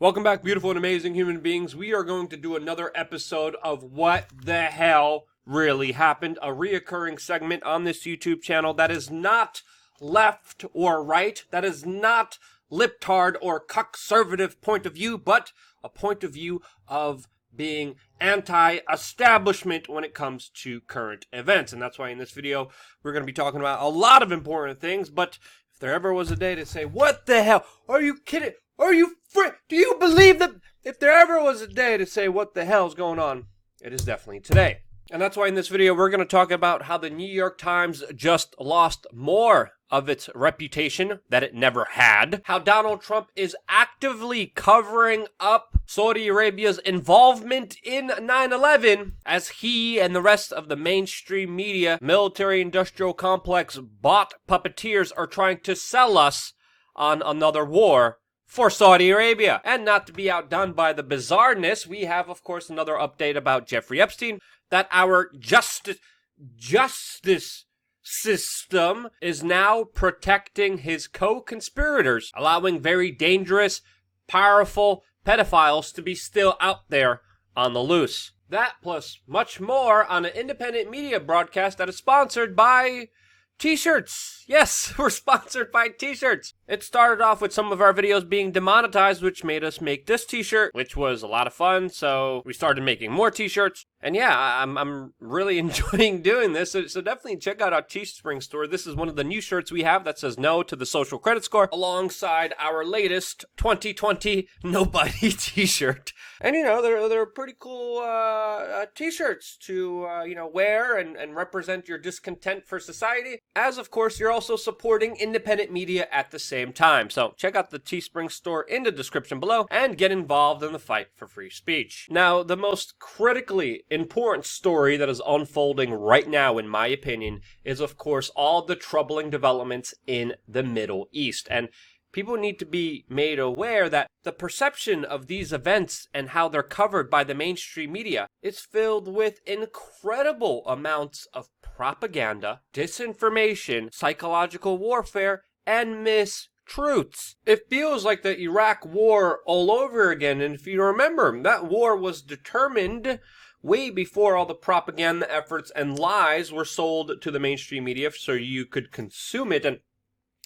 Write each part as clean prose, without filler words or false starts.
Welcome back, beautiful and amazing human beings. We are going to do another episode of What the Hell Really Happened, a reoccurring segment on this YouTube channel that is not left or right, that is not libtard or conservative point of view, but a point of view of being anti-establishment when it comes to current events. And that's why in this video, we're going to be talking about a lot of important things, but if there ever was a day to say, what the hell? Are you kidding? Are you do you believe that if there ever was a day to say what the hell's going on, it is definitely today. And that's why in this video we're going to talk about how the New York Times just lost more of its reputation that it never had, how Donald Trump is actively covering up Saudi Arabia's involvement in 9/11 as he and the rest of the mainstream media, military-industrial complex bot puppeteers are trying to sell us on another war for Saudi Arabia. And not to be outdone by the bizarreness, we have, of course, another update about Jeffrey Epstein, that our justice system is now protecting his co-conspirators, allowing very dangerous, powerful pedophiles to be still out there on the loose. That plus much more on an independent media broadcast that is sponsored by T-shirts. Yes, we're sponsored by T-shirts. It started off with some of our videos being demonetized, which made us make this T-shirt, which was a lot of fun. So we started making more T-shirts. And yeah, I'm really enjoying doing this. So definitely check out our Teespring store. This is one of the new shirts we have that says no to the social credit score, alongside our latest 2020 Nobody T-shirt. And you know, they're pretty cool T-shirts to wear and represent your discontent for society. As of course, you're also supporting independent media at the same time. So check out the Teespring store in the description below and get involved in the fight for free speech. Now, the most critically important story that is unfolding right now, in my opinion, is of course all the troubling developments in the Middle East. And people need to be made aware that the perception of these events and how they're covered by the mainstream media is filled with incredible amounts of propaganda, disinformation, psychological warfare, and mistruths. It feels like the Iraq war all over again, and if you remember, that war was determined way before all the propaganda efforts and lies were sold to the mainstream media so you could consume it. And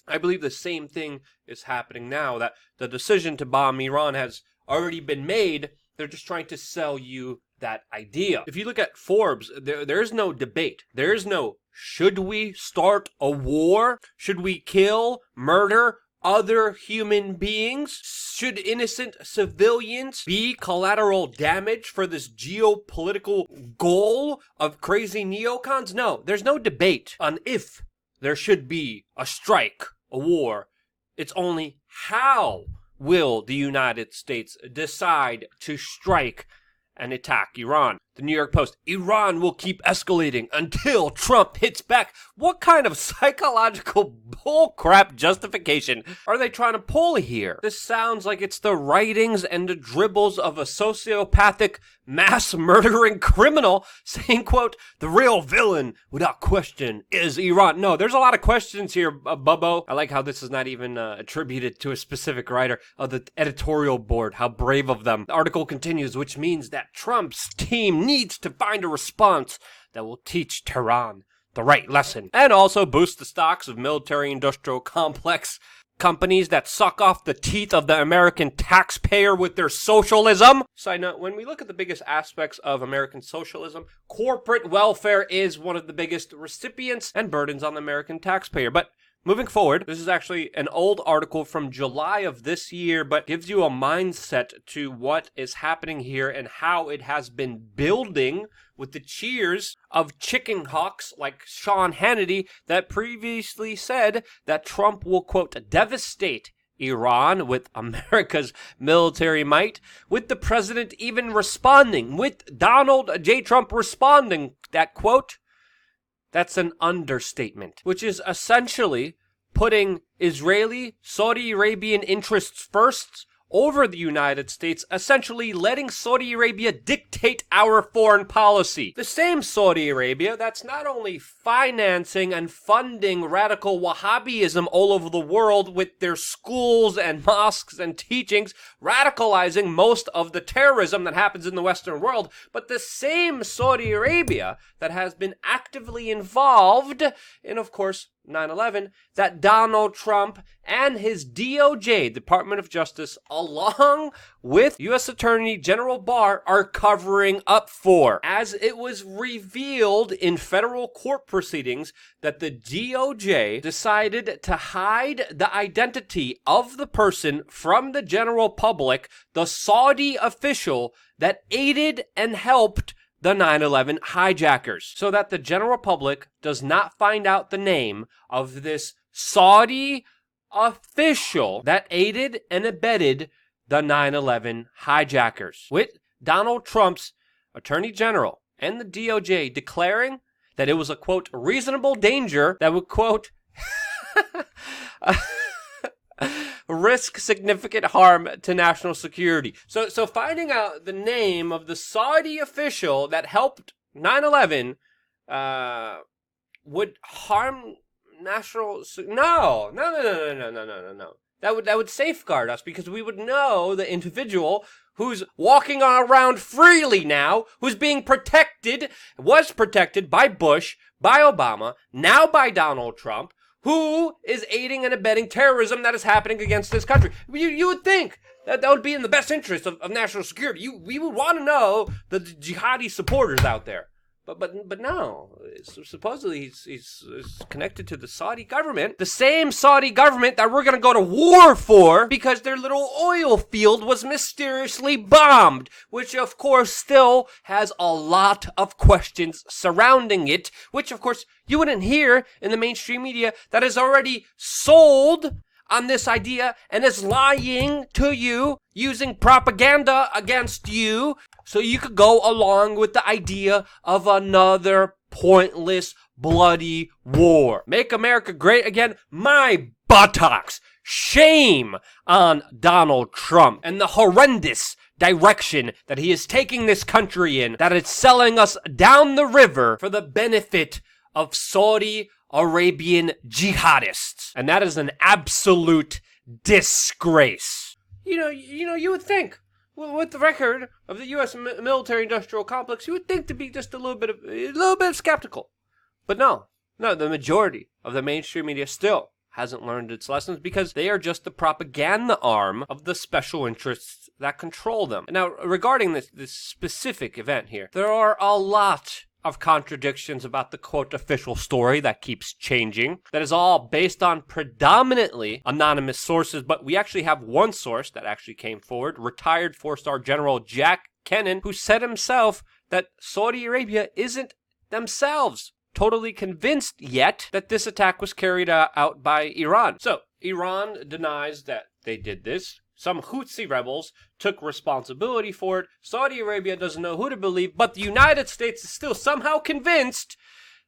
I believe the same thing is happening now, that the decision to bomb Iran has already been made. They're just trying to sell you that idea. If you look at Forbes, there's no debate. There's no, should we start a war? Should we kill, murder other human beings? Should innocent civilians be collateral damage for this geopolitical goal of crazy neocons? No, there's no debate on if there should be a strike, a war. It's only how will the United States decide to strike and attack Iran. The New York Post, Iran will keep escalating until Trump hits back. What kind of psychological bullcrap justification are they trying to pull here? This sounds like it's the writings and the dribbles of a sociopathic, mass-murdering criminal saying, quote, the real villain, without question, is Iran. No, there's a lot of questions here, Bubbo. I like how this is not even attributed to a specific writer of the editorial board. How brave of them. The article continues, which means that Trump's team needs to find a response that will teach Tehran the right lesson and also boost the stocks of military-industrial complex companies that suck off the teeth of the American taxpayer with their socialism. Side note, when we look at the biggest aspects of American socialism, corporate welfare is one of the biggest recipients and burdens on the American taxpayer. But moving forward, this is actually an old article from July of this year, but gives you a mindset to what is happening here and how it has been building with the cheers of chicken hawks like Sean Hannity that previously said that Trump will, quote, devastate Iran with America's military might, with the president even responding, with Donald J. Trump responding that, quote, that's an understatement, which is essentially putting Israeli, Saudi Arabian interests first over the United States, essentially letting Saudi Arabia dictate our foreign policy. The same Saudi Arabia that's not only financing and funding radical Wahhabism all over the world with their schools and mosques and teachings, radicalizing most of the terrorism that happens in the Western world, but the same Saudi Arabia that has been actively involved in, of course, 9/11, that Donald Trump and his DOJ, Department of Justice, along with U.S. Attorney General Barr, are covering up for. As it was revealed in federal court proceedings that the DOJ decided to hide the identity of the person from the general public, the Saudi official that aided and helped the 9/11 hijackers, so that the general public does not find out the name of this Saudi official that aided and abetted the 9/11 hijackers, with Donald Trump's Attorney General and the DOJ declaring that it was a, quote, reasonable danger that would, quote, risk significant harm to national security. So finding out the name of the Saudi official that helped 9/11 would harm national... No. That would safeguard us, because we would know the individual who's walking around freely now, who's being protected, was protected by Bush, by Obama, now by Donald Trump, who is aiding and abetting terrorism that is happening against this country. You would think that would be in the best interest of national security. We would want to know the jihadi supporters out there. But no, supposedly he's connected to the Saudi government, the same Saudi government that we're going to go to war for because their little oil field was mysteriously bombed, which of course still has a lot of questions surrounding it, which of course you wouldn't hear in the mainstream media that is already sold on this idea and is lying to you, using propaganda against you, so you could go along with the idea of another pointless, bloody war. Make America great again? My buttocks! Shame on Donald Trump and the horrendous direction that he is taking this country in, that it's selling us down the river for the benefit of Saudi Arabian jihadists. And that is an absolute disgrace. You would think, with the record of the U.S. military-industrial complex, you would think to be just a little bit skeptical. But no, the majority of the mainstream media still hasn't learned its lessons, because they are just the propaganda arm of the special interests that control them. Now, regarding this specific event here, there are a lot of contradictions about the, quote, official story that keeps changing, that is all based on predominantly anonymous sources, but we actually have one source that actually came forward, retired 4-star General Jack Kenan, who said himself that Saudi Arabia isn't themselves totally convinced yet that this attack was carried out by Iran. So, Iran denies that they did this. Some Houthi rebels took responsibility for it. Saudi Arabia doesn't know who to believe, but the United States is still somehow convinced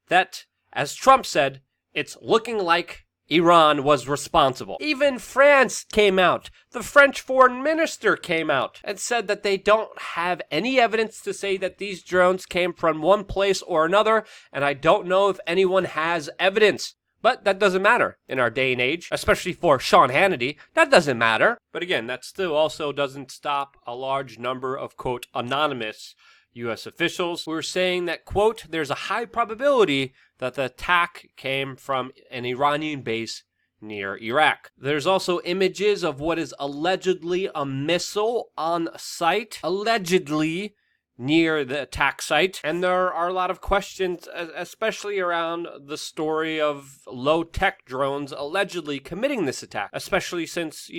that, as Trump said, it's looking like Iran was responsible. Even France came out. The French foreign minister came out and said that they don't have any evidence to say that these drones came from one place or another, and I don't know if anyone has evidence. But that doesn't matter in our day and age, especially for Sean Hannity. That doesn't matter. But again, that still also doesn't stop a large number of, quote, anonymous U.S. officials who are saying that, quote, there's a high probability that the attack came from an Iranian base near Iraq. There's also images of what is allegedly a missile on site, allegedly near the attack site, and there are a lot of questions, especially around the story of low-tech drones allegedly committing this attack, especially since,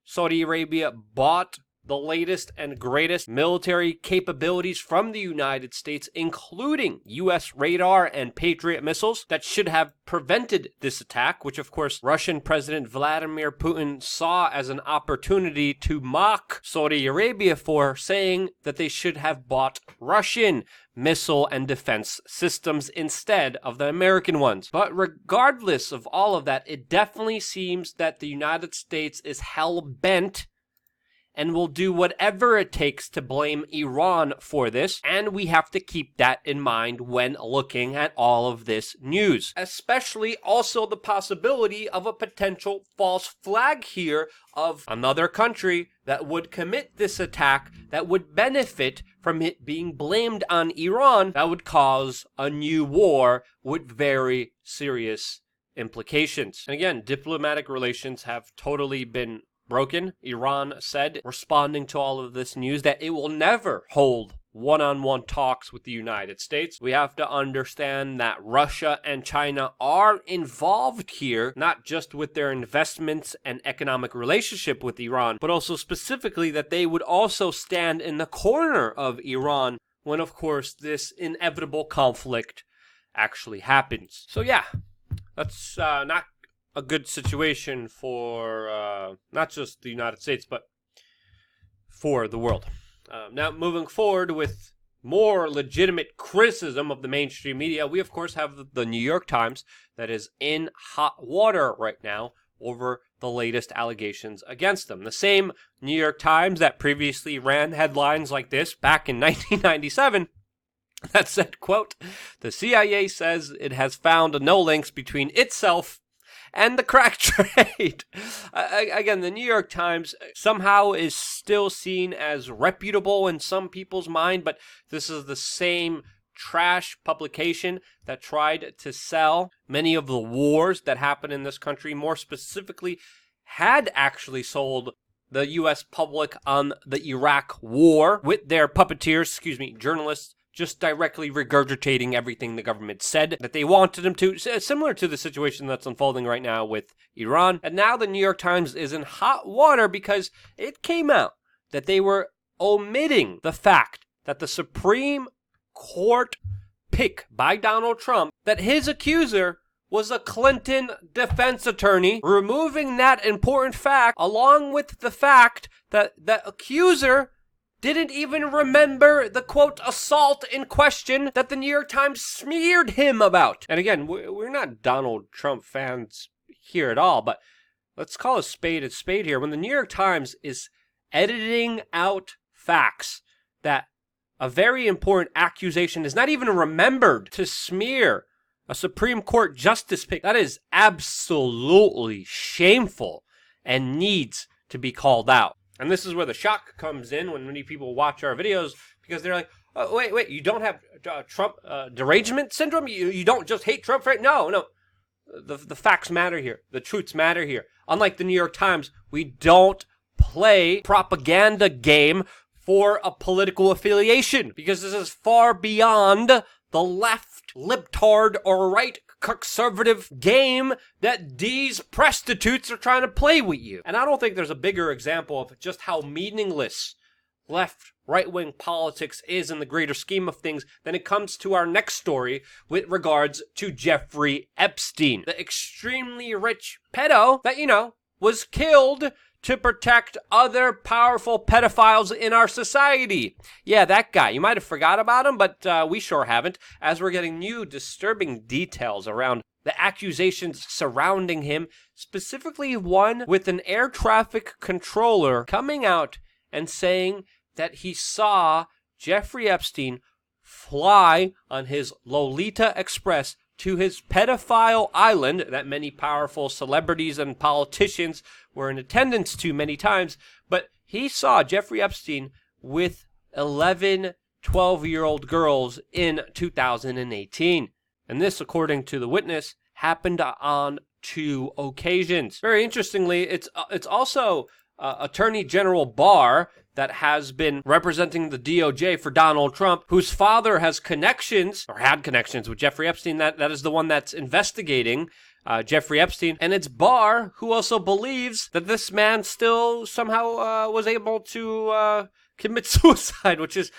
Saudi Arabia bought the latest and greatest military capabilities from the United States, including U.S. radar and Patriot missiles that should have prevented this attack, which of course Russian President Vladimir Putin saw as an opportunity to mock Saudi Arabia for, saying that they should have bought Russian missile and defense systems instead of the American ones. But regardless of all of that, it definitely seems that the United States is hell-bent and will do whatever it takes to blame Iran for this, and we have to keep that in mind when looking at all of this news. Especially also the possibility of a potential false flag here of another country that would commit this attack that would benefit from it being blamed on Iran, that would cause a new war with very serious implications. And again, diplomatic relations have totally been broken. Iran said, responding to all of this news, that it will never hold one-on-one talks with the United States. We have to understand that Russia and China are involved here, not just with their investments and economic relationship with Iran, but also specifically that they would also stand in the corner of Iran when, of course, this inevitable conflict actually happens. So yeah, that's not a good situation for not just the United States, but for the world. Now, moving forward with more legitimate criticism of the mainstream media, we, of course, have the New York Times that is in hot water right now over the latest allegations against them. The same New York Times that previously ran headlines like this back in 1997 that said, quote, "The CIA says it has found no links between itself and the crack trade." Again, the New York Times somehow is still seen as reputable in some people's mind, but this is the same trash publication that tried to sell many of the wars that happened in this country. More specifically, had actually sold the U.S. public on the Iraq war with their puppeteers, journalists, just directly regurgitating everything the government said that they wanted them to, similar to the situation that's unfolding right now with Iran. And now the New York Times is in hot water because it came out that they were omitting the fact that the Supreme Court pick by Donald Trump, that his accuser was a Clinton defense attorney, removing that important fact along with the fact that the accuser didn't even remember the, quote, assault in question that the New York Times smeared him about. And again, we're not Donald Trump fans here at all, but let's call a spade here. When the New York Times is editing out facts that a very important accusation is not even remembered to smear a Supreme Court justice pick, that is absolutely shameful and needs to be called out. And this is where the shock comes in when many people watch our videos, because they're like, oh, wait, you don't have Trump derangement syndrome? You don't just hate Trump, right? No. The facts matter here. The truths matter here. Unlike the New York Times, we don't play propaganda game for a political affiliation, because this is far beyond the left, libtard, or right conservative game that these prostitutes are trying to play with you. And I don't think there's a bigger example of just how meaningless left, right-wing politics is in the greater scheme of things than it comes to our next story with regards to Jeffrey Epstein, the extremely rich pedo that, was killed to protect other powerful pedophiles in our society. Yeah, that guy. You might have forgot about him, but we sure haven't, as we're getting new disturbing details around the accusations surrounding him, specifically one with an air traffic controller coming out and saying that he saw Jeffrey Epstein fly on his Lolita Express to his pedophile island that many powerful celebrities and politicians were in attendance to many times, but he saw Jeffrey Epstein with 11 12-year-old girls in 2018. And this, according to the witness, happened on 2 occasions. Very interestingly, it's also Attorney General Barr that has been representing the DOJ for Donald Trump, whose father has connections, or had connections, with Jeffrey Epstein. That is the one that's investigating Jeffrey Epstein. And it's Barr who also believes that this man still somehow was able to commit suicide, which is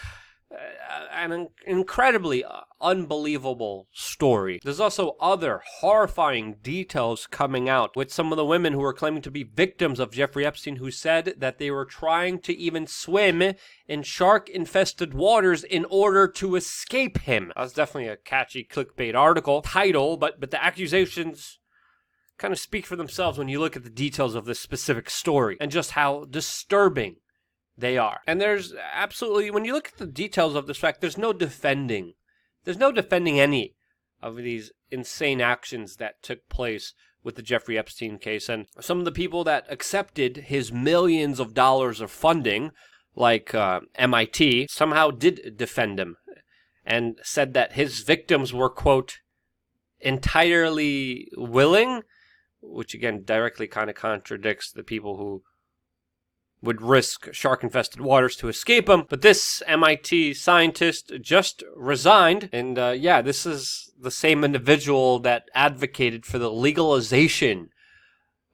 an incredibly unbelievable story. There's also other horrifying details coming out with some of the women who are claiming to be victims of Jeffrey Epstein, who said that they were trying to even swim in shark-infested waters in order to escape him. That's definitely a catchy clickbait article title, but the accusations kind of speak for themselves when you look at the details of this specific story and just how disturbing they are. And there's absolutely, when you look at the details of this fact, there's no defending any of these insane actions that took place with the Jeffrey Epstein case. And some of the people that accepted his millions of dollars of funding, like MIT, somehow did defend him and said that his victims were, quote, entirely willing, which again directly kind of contradicts the people who would risk shark-infested waters to escape him. But this MIT scientist just resigned, and this is the same individual that advocated for the legalization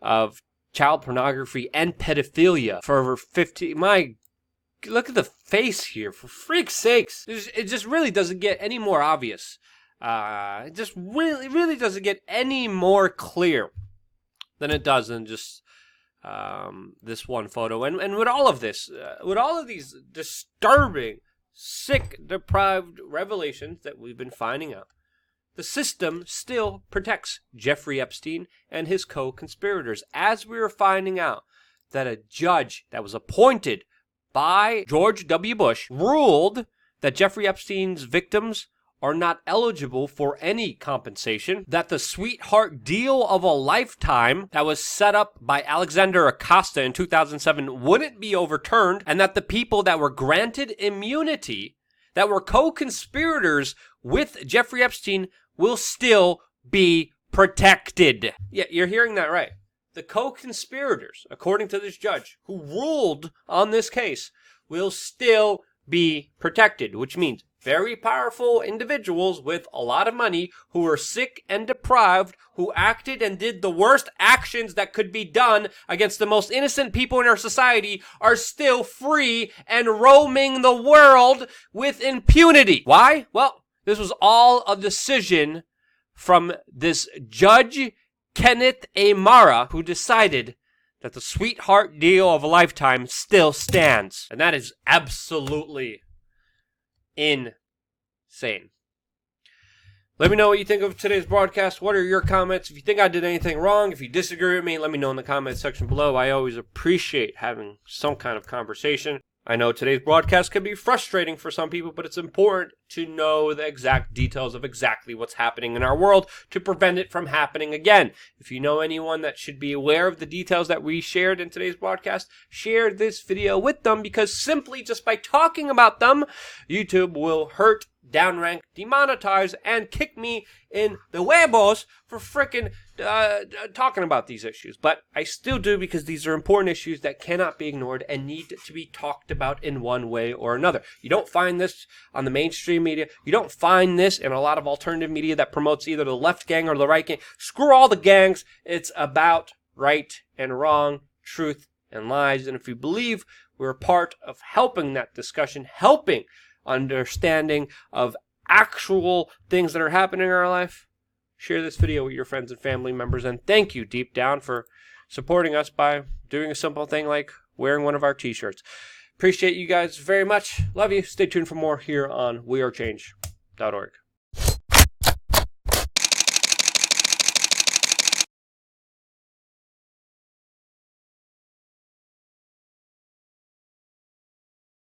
of child pornography and pedophilia for over 50... Look at the face here, for freak's sakes. It just really doesn't get any more obvious. It just really doesn't get any more clear than it does in just this one photo. And with all of this, with all of these disturbing, sick, deprived revelations that we've been finding out, the system still protects Jeffrey Epstein and his co-conspirators. As we were finding out that a judge that was appointed by George W. Bush ruled that Jeffrey Epstein's victims are not eligible for any compensation, that the sweetheart deal of a lifetime that was set up by Alexander Acosta in 2007 wouldn't be overturned, and that the people that were granted immunity, that were co-conspirators with Jeffrey Epstein, will still be protected. Yeah, you're hearing that right. The co-conspirators, according to this judge who ruled on this case, will still be protected, which means very powerful individuals with a lot of money who are sick and deprived, who acted and did the worst actions that could be done against the most innocent people in our society, are still free and roaming the world with impunity. Why? Well, this was all a decision from this judge, Kenneth A. Mara, who decided that the sweetheart deal of a lifetime still stands. And that is absolutely insane. Let me know what you think of today's broadcast. What are your comments? If you think I did anything wrong, if you disagree with me, let me know in the comments section below. I always appreciate having some kind of conversation. I know today's broadcast can be frustrating for some people, but it's important to know the exact details of exactly what's happening in our world to prevent it from happening again. If you know anyone that should be aware of the details that we shared in today's broadcast, share this video with them, because simply just by talking about them, YouTube will hurt, downrank, demonetize, and kick me in the huevos for frickin' talking about these issues. But I still do, because these are important issues that cannot be ignored and need to be talked about in one way or another. You don't find this on the mainstream media. You don't find this in a lot of alternative media that promotes either the left gang or the right gang. Screw all the gangs. It's about right and wrong, truth and lies. And if you believe we're a part of helping that discussion, helping understanding of actual things that are happening in our life, share this video with your friends and family members. And thank you deep down for supporting us by doing a simple thing like wearing one of our t-shirts. Appreciate you guys very much. Love you. Stay tuned for more here on WeAreChange.org.